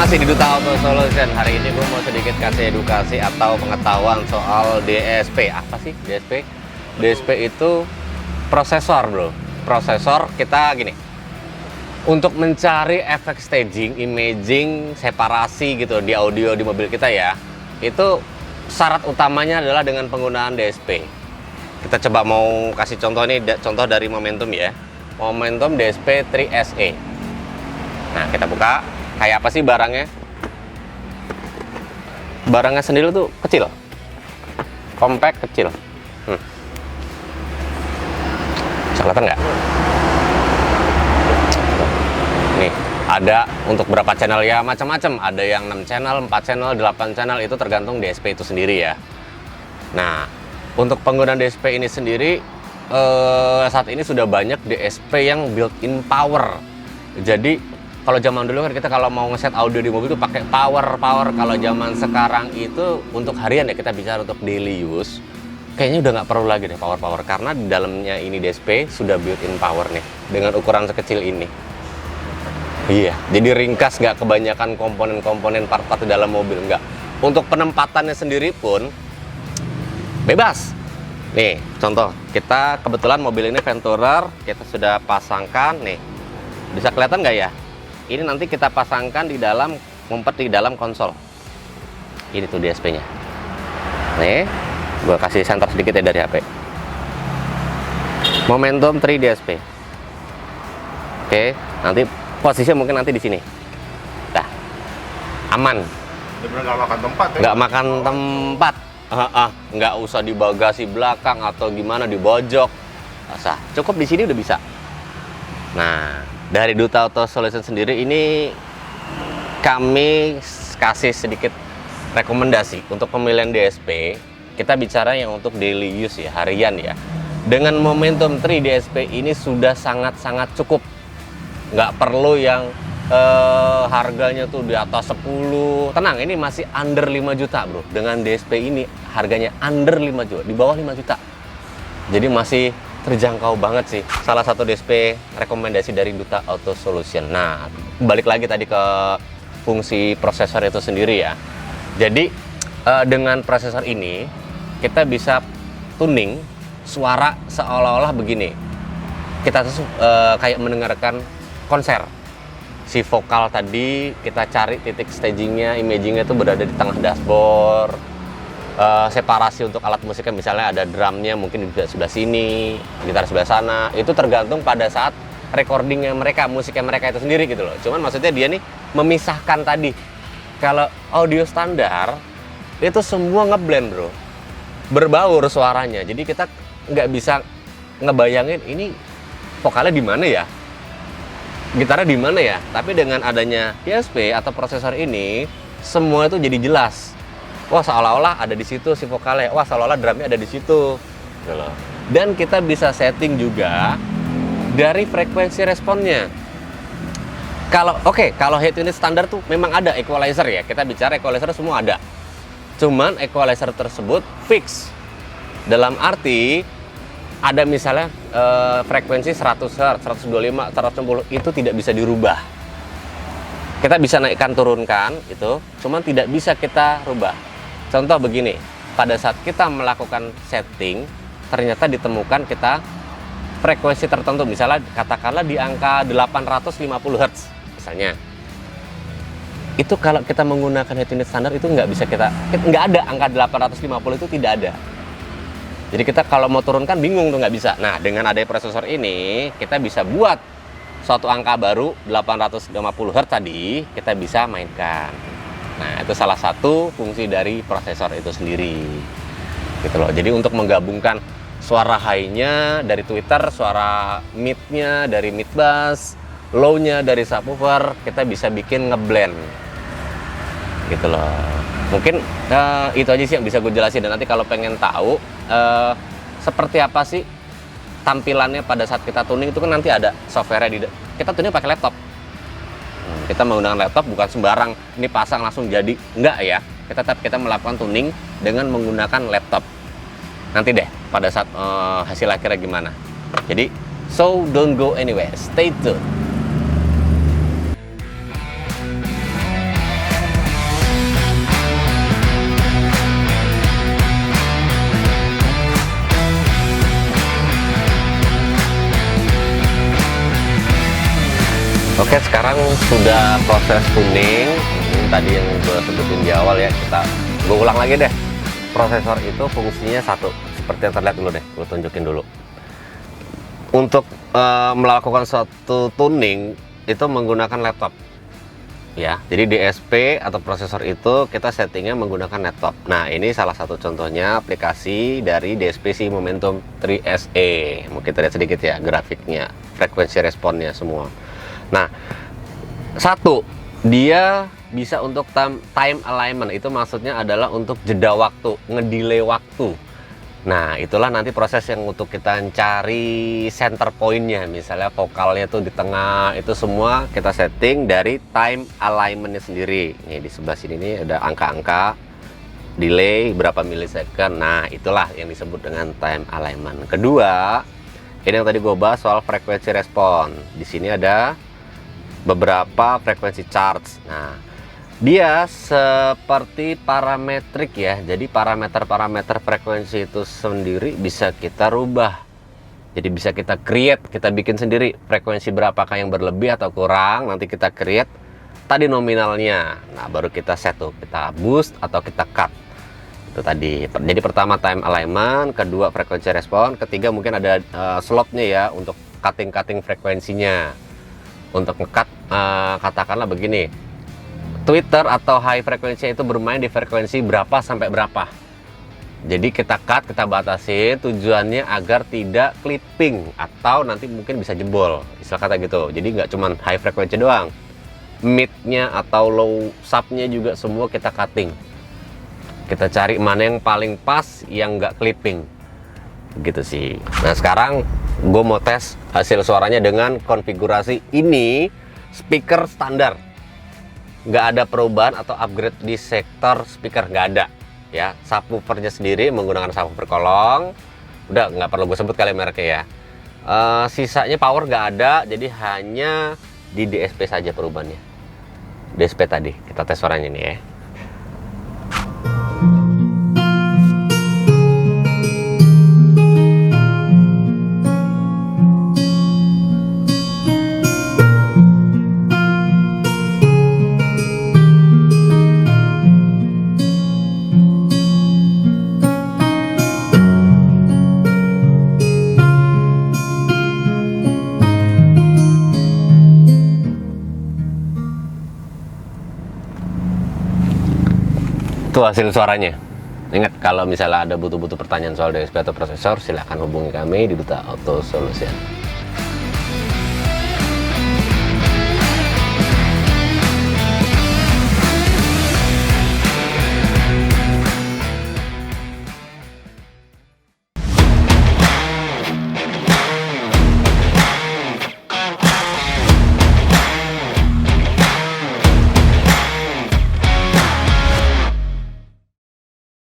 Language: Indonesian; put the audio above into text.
Masih di Duta Auto Solution. Hari ini gue mau sedikit kasih edukasi atau pengetahuan soal DSP. Apa sih DSP? DSP itu prosesor, bro. Prosesor kita gini. Untuk mencari efek staging, imaging, separasi gitu di audio di mobil kita ya. Itu syarat utamanya adalah dengan penggunaan DSP. Kita coba mau kasih contoh ini, contoh dari Momentum ya. Momentum DSP 3SE. Nah, kita buka. Kayak apa sih barangnya? Barangnya sendiri tuh kecil, compact, kecil. Bisa kelihatan nggak? Nih, ada untuk berapa channel ya, macam-macam. Ada yang 6 channel, 4 channel, 8 channel, itu tergantung DSP itu sendiri ya. Nah, untuk penggunaan DSP ini sendiri, saat ini sudah banyak DSP yang built-in power. Jadi kalau zaman dulu kan kita kalau mau ngeset audio di mobil itu pakai power. Kalau zaman sekarang itu untuk harian ya, kita bicara untuk daily use, kayaknya udah nggak perlu lagi deh power karena di dalamnya ini DSP sudah built-in power nih dengan ukuran sekecil ini. Iya, jadi ringkas, nggak kebanyakan komponen-komponen part-part di dalam mobil, nggak. Untuk penempatannya sendiri pun bebas. Nih, contoh, kita kebetulan mobil ini Venturer, kita sudah pasangkan nih. Bisa kelihatan nggak ya? Ini nanti kita pasangkan di dalam, ngumpet di dalam konsol. Ini tuh DSP-nya. Nih, gue kasih center sedikit ya dari HP. Momentum 3 DSP. Oke, nanti posisinya mungkin nanti di sini. Dah, aman. Bener nggak makan tempat ya? Nggak makan tempat. Nggak usah di bagasi belakang atau gimana di pojok. Usah. Cukup di sini udah bisa. Nah, dari Duta Auto Solution sendiri ini kami kasih sedikit rekomendasi untuk pemilihan DSP. Kita bicara yang untuk daily use ya, harian ya. Dengan Momentum 3 DSP ini sudah sangat-sangat cukup. Nggak perlu yang harganya tuh di atas 10. Tenang, ini masih under 5 juta bro. Dengan DSP ini harganya under 5 juta, di bawah 5 juta. Jadi masih terjangkau banget sih. Salah satu DSP rekomendasi dari Duta Auto Solution. Nah, balik lagi tadi ke fungsi prosesor itu sendiri ya. Jadi dengan prosesor ini kita bisa tuning suara seolah-olah begini. Kita tuh kayak mendengarkan konser. Si vokal tadi kita cari titik stagingnya, imagingnya itu berada di tengah dashboard. Separasi untuk alat musiknya, misalnya ada drumnya mungkin di sebelah sini, gitar sebelah sana. Itu tergantung pada saat recordingnya mereka, musiknya mereka itu sendiri gitu loh. Cuman maksudnya dia nih memisahkan tadi. Kalau audio standar itu semua ngeblend bro, berbaur suaranya. Jadi kita nggak bisa ngebayangin ini vokalnya di mana ya, gitarnya di mana ya. Tapi dengan adanya DSP atau prosesor ini, semua itu jadi jelas. Wah, seolah-olah ada di situ si vokalnya. Wah, seolah-olah drumnya ada di situ. Dan kita bisa setting juga dari frekuensi responnya. Kalau head unit standar tuh memang ada equalizer ya. Kita bicara equalizer semua ada. Cuman equalizer tersebut fix. Dalam arti ada misalnya frekuensi 100 Hz, 125, 160 itu tidak bisa dirubah. Kita bisa naikkan turunkan itu, cuman tidak bisa kita rubah. Contoh begini, pada saat kita melakukan setting, ternyata ditemukan kita frekuensi tertentu, misalnya katakanlah di angka 850 Hz misalnya. Itu kalau kita menggunakan head unit standar itu nggak ada angka 850 itu tidak ada. Jadi kita kalau mau turunkan bingung tuh, nggak bisa. Nah, dengan adanya prosesor ini, kita bisa buat suatu angka baru 850 Hz tadi, kita bisa mainkan. Nah, itu salah satu fungsi dari prosesor itu sendiri. Gitu loh. Jadi untuk menggabungkan suara high-nya dari tweeter, suara mid-nya dari mid bass, low-nya dari subwoofer, kita bisa bikin ngeblend. Gitu loh. Mungkin itu aja sih yang bisa gue jelasin. Dan nanti kalau pengen tahu seperti apa sih tampilannya pada saat kita tuning, itu kan nanti ada software-nya kita tuning pakai laptop. Kita menggunakan laptop, bukan sembarang ini pasang langsung jadi, enggak ya. Kita melakukan tuning dengan menggunakan laptop. Nanti deh pada saat hasil akhirnya gimana. Jadi so don't go anywhere, stay tuned. Oke, sekarang sudah proses tuning. Tadi yang gue sebutin di awal ya, gue ulang lagi deh. Prosesor itu fungsinya satu, seperti yang terlihat dulu deh, gue tunjukin dulu. Untuk melakukan suatu tuning itu menggunakan laptop. Ya, jadi DSP atau prosesor itu kita settingnya menggunakan laptop. Nah, ini salah satu contohnya aplikasi dari DSP si Momentum 3SE. Mau kita lihat sedikit ya grafiknya, frekuensi responnya semua. Nah, satu, dia bisa untuk time alignment. Itu maksudnya adalah untuk jeda waktu, ngedelay waktu. Nah, itulah nanti proses yang untuk kita cari center point-nya. Misalnya vokalnya tuh di tengah, itu semua kita setting dari time alignment-nya sendiri. Nih di sebelah sini nih ada angka-angka delay berapa milisecond. Nah, itulah yang disebut dengan time alignment. Kedua, ini yang tadi gue bahas soal frekuensi respon. Di sini ada beberapa frekuensi charge. Nah, dia seperti parametrik ya. Jadi parameter-parameter frekuensi itu sendiri bisa kita rubah. Jadi bisa kita create, kita bikin sendiri frekuensi berapakah yang berlebih atau kurang. Nanti kita create tadi nominalnya. Nah, baru kita set tuh, kita boost atau kita cut. Itu tadi. Jadi pertama time alignment, kedua frekuensi respon, ketiga mungkin ada slotnya ya untuk cutting frekuensinya. Untuk nge-cut katakanlah begini. Twitter atau high frekuensi itu bermain di frekuensi berapa sampai berapa. Jadi kita cut, kita batasi tujuannya agar tidak clipping atau nanti mungkin bisa jebol. Istilah kata gitu. Jadi nggak cuma high frekuensi doang. Mid-nya atau low sub-nya juga semua kita cutting. Kita cari mana yang paling pas yang nggak clipping. Gitu sih. Nah, sekarang gue mau tes hasil suaranya dengan konfigurasi ini speaker standar. Nggak ada perubahan atau upgrade di sektor speaker, nggak ada ya. Subwoofernya sendiri menggunakan subwoofer kolong, udah nggak perlu gue sebut kali mereknya ya. Sisanya power nggak ada, jadi hanya di DSP saja perubahannya. DSP tadi kita tes suaranya nih ya. Itu hasil suaranya. Ingat, kalau misalnya ada butuh-butuh pertanyaan soal DSP atau prosesor, silahkan hubungi kami di Duta Auto Solution.